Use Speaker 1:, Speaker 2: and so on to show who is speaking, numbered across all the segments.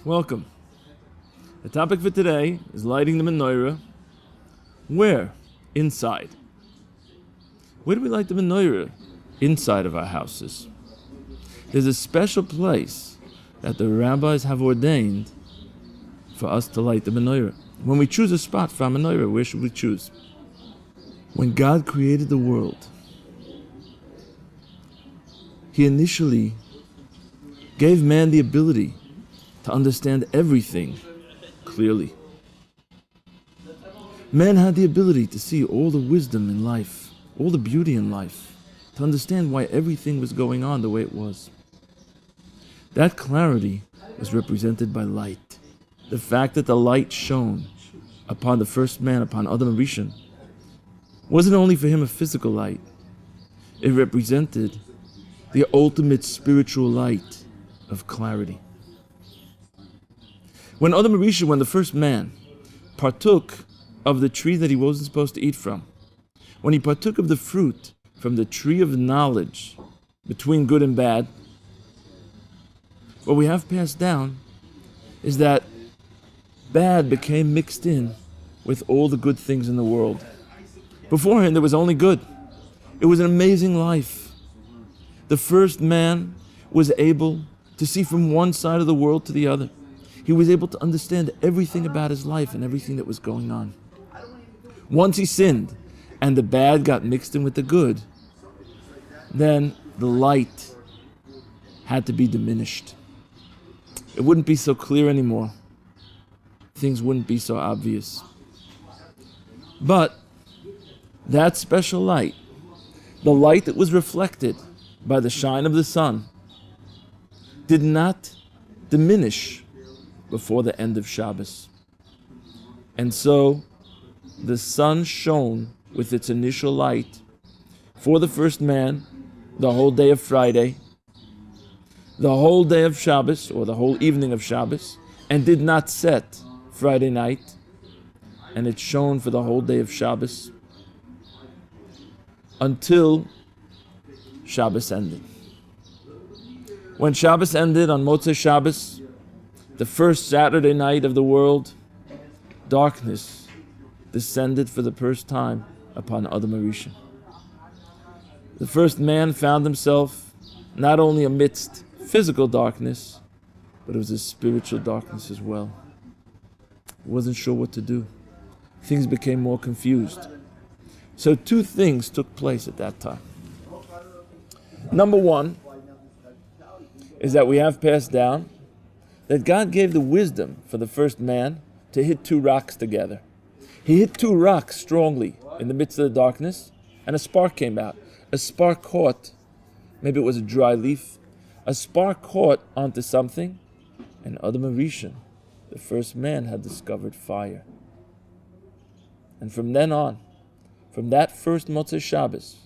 Speaker 1: Welcome. The topic for today is lighting the menorah. Where? Inside. Where do we light the menorah? Inside of our houses. There's a special place that the rabbis have ordained for us to light the menorah. When we choose a spot for our menorah, where should we choose? When God created the world, He initially gave man the ability to understand everything clearly. Man had the ability to see all the wisdom in life, all the beauty in life, to understand why everything was going on the way it was. That clarity is represented by light. The fact that the light shone upon the first man, upon Adam Rishon, wasn't only for him a physical light. It represented the ultimate spiritual light of clarity. When Adam Rishon, when the first man, partook of the tree that he wasn't supposed to eat from, when he partook of the fruit from the tree of knowledge between good and bad, what we have passed down is that bad became mixed in with all the good things in the world. Beforehand, there was only good. It was an amazing life. The first man was able to see from one side of the world to the other. He was able to understand everything about his life and everything that was going on. Once he sinned and the bad got mixed in with the good, then the light had to be diminished. It wouldn't be so clear anymore. Things wouldn't be so obvious. But that special light, the light that was reflected by the shine of the sun, did not diminish before the end of Shabbos. And so the sun shone with its initial light for the first man the whole day of Friday, the whole day of Shabbos, or the whole evening of Shabbos, and did not set Friday night, and it shone for the whole day of Shabbos until Shabbos ended. When Shabbos ended on Motzei Shabbos, the first Saturday night of the world, darkness descended for the first time upon Adam Rishon. The first man found himself not only amidst physical darkness, but it was a spiritual darkness as well. He wasn't sure what to do. Things became more confused. So two things took place at that time. Number one is that we have passed down that God gave the wisdom for the first man to hit two rocks together. He hit two rocks strongly in the midst of the darkness, and a spark came out. A spark caught, maybe it was a dry leaf, a spark caught onto something, and Adam Rishon, the first man, had discovered fire. And from then on, from that first Motzei Shabbos,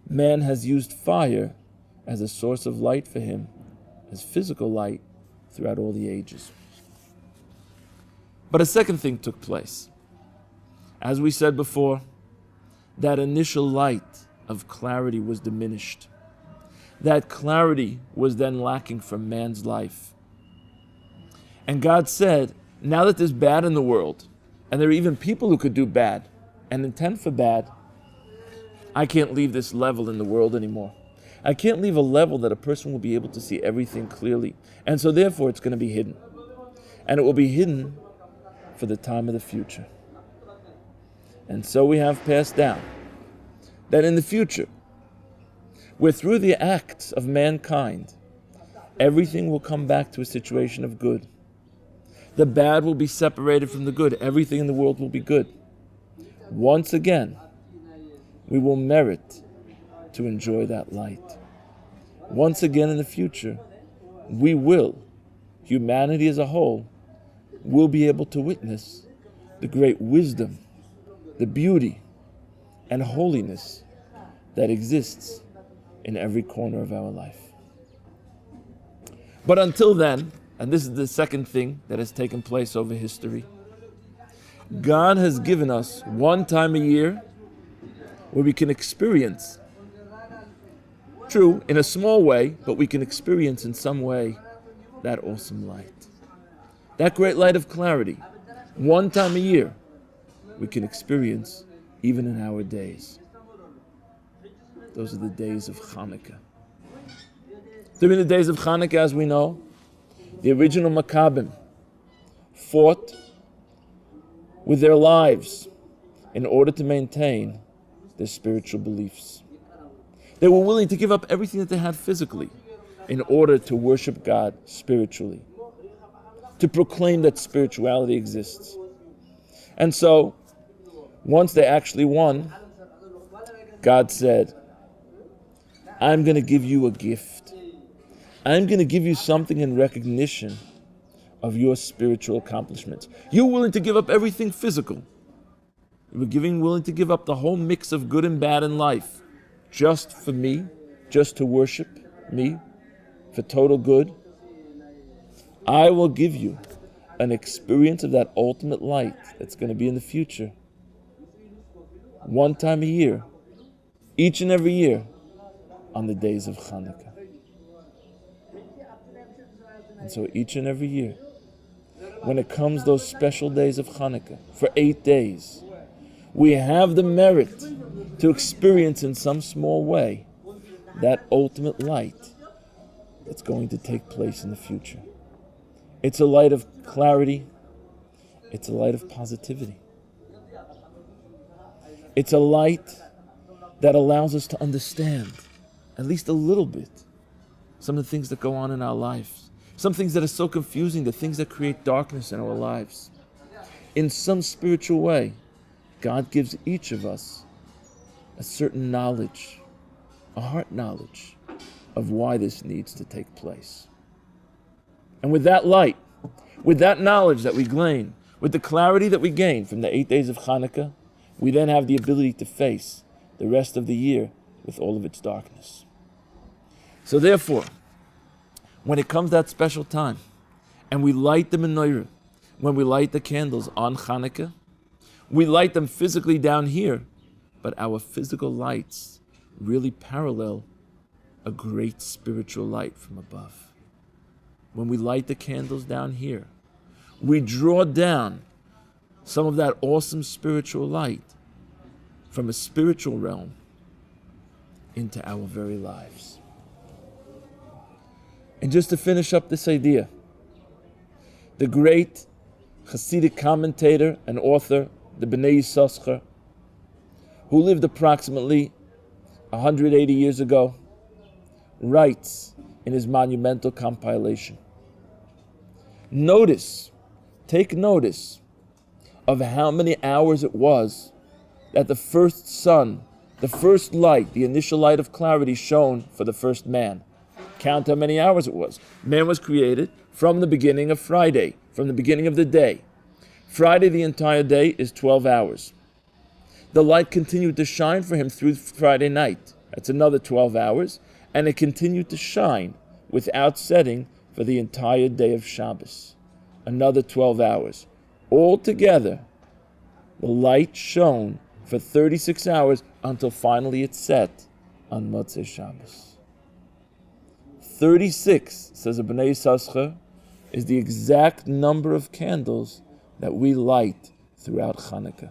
Speaker 1: man has used fire as a source of light for him, as physical light throughout all the ages. But a second thing took place. As we said before, that initial light of clarity was diminished. That clarity was then lacking from man's life. And God said, now that there's bad in the world, and there are even people who could do bad and intend for bad, I can't leave this level in the world anymore. I can't leave a level that a person will be able to see everything clearly. And so therefore it's going to be hidden. And it will be hidden for the time of the future. And so we have passed down that in the future, where through the acts of mankind, everything will come back to a situation of good. The bad will be separated from the good. Everything in the world will be good. Once again, we will merit to enjoy that light. Once again in the future, we will, humanity as a whole, will be able to witness the great wisdom, the beauty, and holiness that exists in every corner of our life. But until then, and this is the second thing that has taken place over history, God has given us one time a year where we can experience, true, in a small way, but we can experience in some way that awesome light. That great light of clarity, one time a year, we can experience even in our days. Those are the days of Chanukah. During the days of Chanukah, as we know, the original Maccabim fought with their lives in order to maintain their spiritual beliefs. They were willing to give up everything that they had physically in order to worship God spiritually, to proclaim that spirituality exists. And so, once they actually won, God said, I'm going to give you a gift. I'm going to give you something in recognition of your spiritual accomplishments. You're willing to give up everything physical. You're willing to give up the whole mix of good and bad in life just for me, just to worship me, for total good. I will give you an experience of that ultimate light that's going to be in the future. One time a year, each and every year, on the days of Chanukah. And so each and every year, when it comes those special days of Chanukah, for 8 days, we have the merit to experience in some small way that ultimate light that's going to take place in the future. It's a light of clarity. It's a light of positivity. It's a light that allows us to understand, at least a little bit, some of the things that go on in our lives. Some things that are so confusing, the things that create darkness in our lives. In some spiritual way, God gives each of us a certain knowledge, a heart knowledge of why this needs to take place. And with that light, with that knowledge that we gain, with the clarity that we gain from the 8 days of Chanukah, we then have the ability to face the rest of the year with all of its darkness. So therefore, when it comes that special time, and we light the Menorah, when we light the candles on Chanukah, we light them physically down here, but our physical lights really parallel a great spiritual light from above. When we light the candles down here, we draw down some of that awesome spiritual light from a spiritual realm into our very lives. And just to finish up this idea, the great Hasidic commentator and author, the Bnei Yissaschar, who lived approximately 180 years ago, writes in his monumental compilation, take notice of how many hours it was that the first sun, the first light, the initial light of clarity shone for the first man. Count how many hours it was. Man was created from the beginning of Friday, from the beginning of the day. Friday, the entire day, is 12 hours. The light continued to shine for him through Friday night. That's another 12 hours. And it continued to shine without setting for the entire day of Shabbos. Another 12 hours. Altogether, the light shone for 36 hours until finally it set on Motzei Shabbos. 36, says the Bnei Yissaschar, is the exact number of candles that we light throughout Chanukah.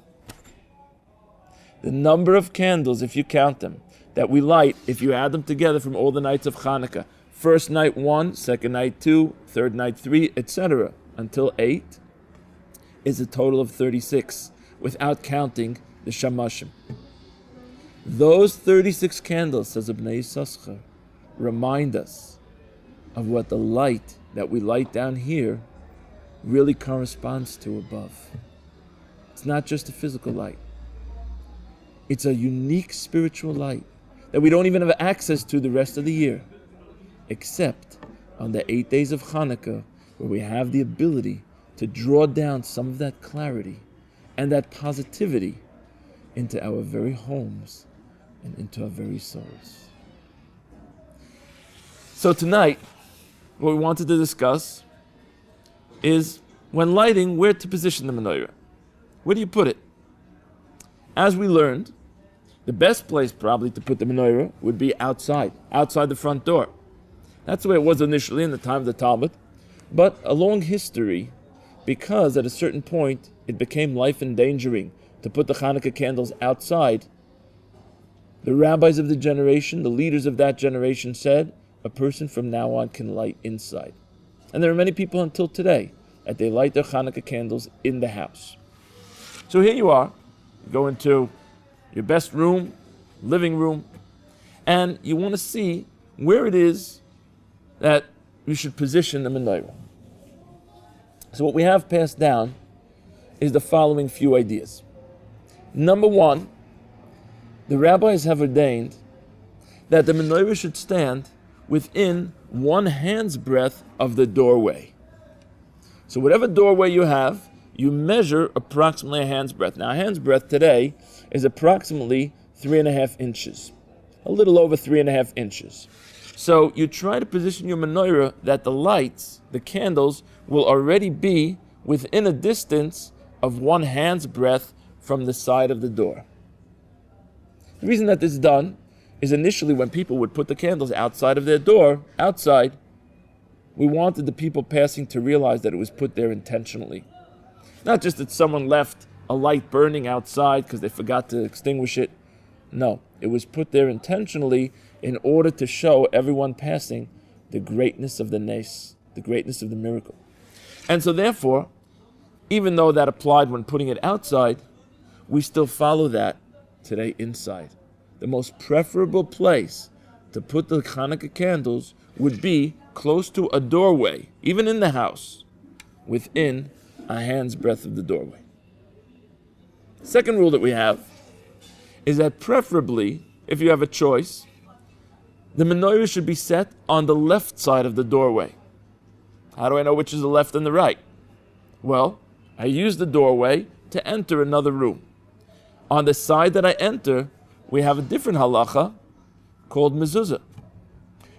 Speaker 1: The number of candles, if you count them, that we light, if you add them together from all the nights of Chanukah, first night 1, second night 2, third night 3, etc., until 8, is a total of 36, without counting the Shamashim. Those 36 candles, says Bnei Yissaschar, remind us of what the light that we light down here really corresponds to above. It's not just a physical light. It's a unique spiritual light that we don't even have access to the rest of the year, except on the 8 days of Chanukah, where we have the ability to draw down some of that clarity and that positivity into our very homes and into our very souls. So tonight, what we wanted to discuss is, when lighting, where to position the menorah. Where do you put it? As we learned, the best place probably to put the menorah would be outside the front door. That's the way it was initially in the time of the Talmud. But a long history, because at a certain point it became life endangering to put the Chanukah candles outside, the rabbis of the generation, the leaders of that generation said, a person from now on can light inside. And there are many people until today that they light their Chanukah candles in the house. So here you are, you go into your best room, living room, and you want to see where it is that you should position the menorah. So what we have passed down is the following few ideas. Number one, the rabbis have ordained that the menorah should stand within 1 hand's breadth of the doorway. So whatever doorway you have, you measure approximately a hand's breadth. Now a hand's breadth today is approximately 3.5 inches, a little over 3.5 inches. So you try to position your menorah that the lights, the candles, will already be within a distance of 1 hand's breadth from the side of the door. The reason that this is done is initially when people would put the candles outside of their door, outside, we wanted the people passing to realize that it was put there intentionally. Not just that someone left a light burning outside because they forgot to extinguish it. No, it was put there intentionally in order to show everyone passing the greatness of the nes, the greatness of the miracle. And so therefore, even though that applied when putting it outside, we still follow that today inside. The most preferable place to put the Chanukah candles would be close to a doorway, even in the house, within a hand's breadth of the doorway. Second rule that we have is that preferably, if you have a choice, the menorah should be set on the left side of the doorway. How do I know which is the left and the right? Well, I use the doorway to enter another room. On the side that I enter, we have a different halacha called mezuzah.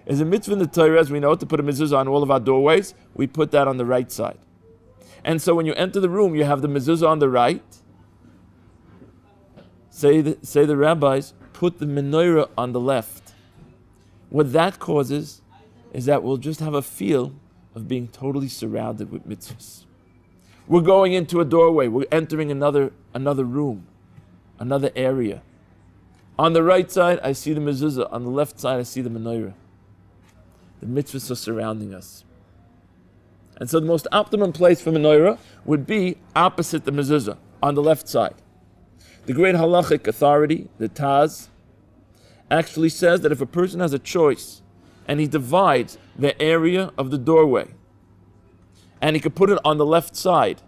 Speaker 1: As a mitzvah in the Torah, as we know, to put a mezuzah on all of our doorways, we put that on the right side. And so when you enter the room, you have the mezuzah on the right. Say the rabbis, put the menorah on the left. What that causes is that we'll just have a feel of being totally surrounded with mitzvahs. We're going into a doorway, we're entering another room, another area. On the right side, I see the mezuzah. On the left side, I see the menorah. The mitzvahs are surrounding us. And so the most optimum place for menorah would be opposite the mezuzah, on the left side. The great halachic authority, the Taz, actually says that if a person has a choice and he divides the area of the doorway and he could put it on the left side,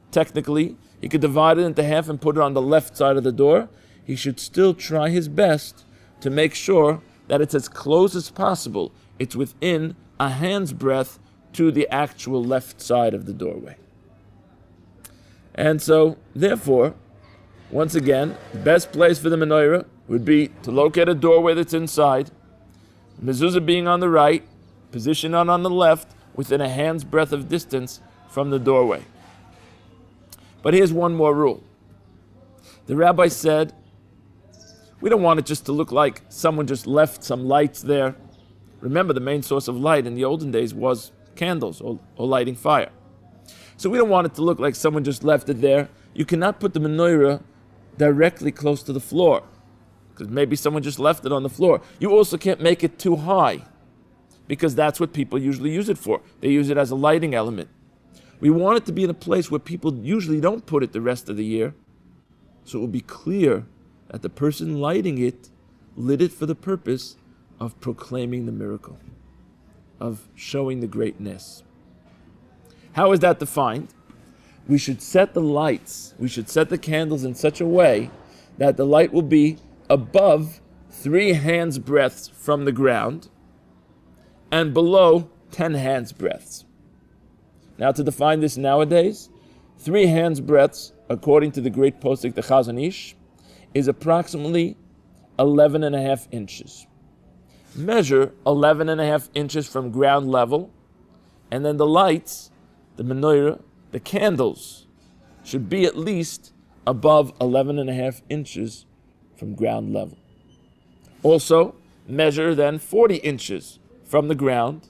Speaker 1: technically, he could divide it into half and put it on the left side of the door, he should still try his best to make sure that it's as close as possible. It's within a hand's breadth to the actual left side of the doorway. And so, therefore, once again, the best place for the menorah would be to locate a doorway that's inside, mezuzah being on the right, position on the left, within a hand's breadth of distance from the doorway. But here's one more rule. The rabbi said, we don't want it just to look like someone just left some lights there. Remember, the main source of light in the olden days was candles or lighting fire. So we don't want it to look like someone just left it there. You cannot put the menorah directly close to the floor, because maybe someone just left it on the floor. You also can't make it too high, because that's what people usually use it for. They use it as a lighting element. We want it to be in a place where people usually don't put it the rest of the year, so it will be clear that the person lighting it lit it for the purpose of proclaiming the miracle, of showing the greatness. How is that defined? We should set the lights, we should set the candles in such a way that the light will be above 3 hands breadths from the ground and below 10 hands breadths. Now, to define this nowadays, 3 hands breadths, according to the great posik, the Chazon Ish, is approximately 11.5 inches. Measure 11.5 inches from ground level, and then the lights, the menorah, the candles, should be at least above 11.5 inches from ground level. Also, measure then 40 inches from the ground,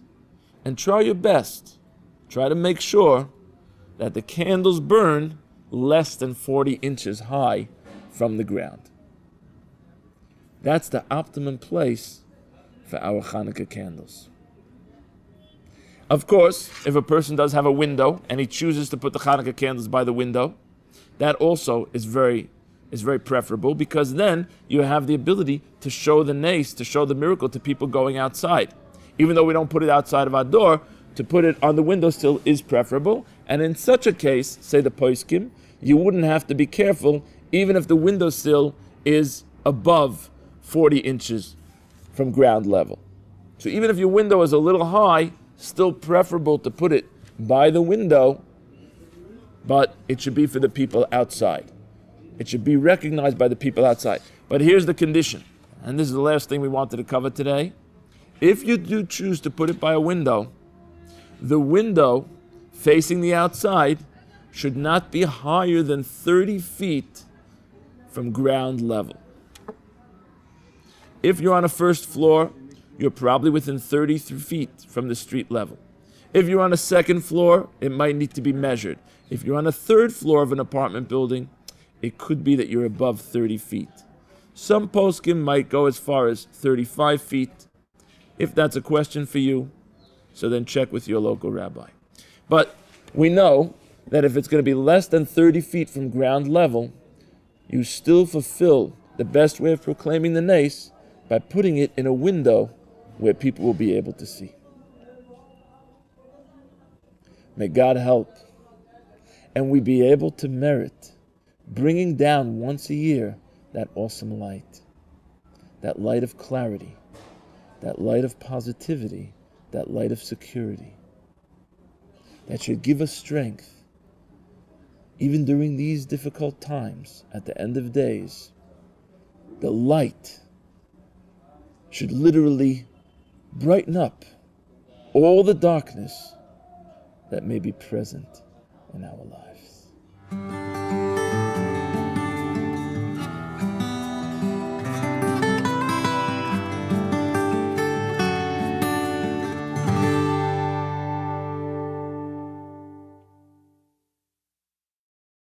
Speaker 1: and try your best try to make sure that the candles burn less than 40 inches high from the ground. That's the optimum place for our Chanukah candles. Of course, if a person does have a window and he chooses to put the Chanukah candles by the window, that also is very preferable, because then you have the ability to show the nace, to show the miracle to people going outside. Even though we don't put it outside of our door, to put it on the windowsill is preferable. And in such a case, say the poskim, you wouldn't have to be careful even if the windowsill is above 40 inches from ground level. So even if your window is a little high, still preferable to put it by the window, but it should be for the people outside. It should be recognized by the people outside. But here's the condition, and this is the last thing we wanted to cover today. If you do choose to put it by a window, the window facing the outside should not be higher than 30 feet from ground level. If you're on a first floor, you're probably within 30 feet from the street level. If you're on a second floor, it might need to be measured. If you're on a third floor of an apartment building, it could be that you're above 30 feet. Some poskim might go as far as 35 feet. If that's a question for you, so then check with your local rabbi. But we know that if it's going to be less than 30 feet from ground level, you still fulfill the best way of proclaiming the nace by putting it in a window where people will be able to see. May God help, and we be able to merit bringing down once a year that awesome light, that light of clarity, that light of positivity, that light of security, that should give us strength, even during these difficult times at the end of days. The light should literally brighten up all the darkness that may be present in our lives.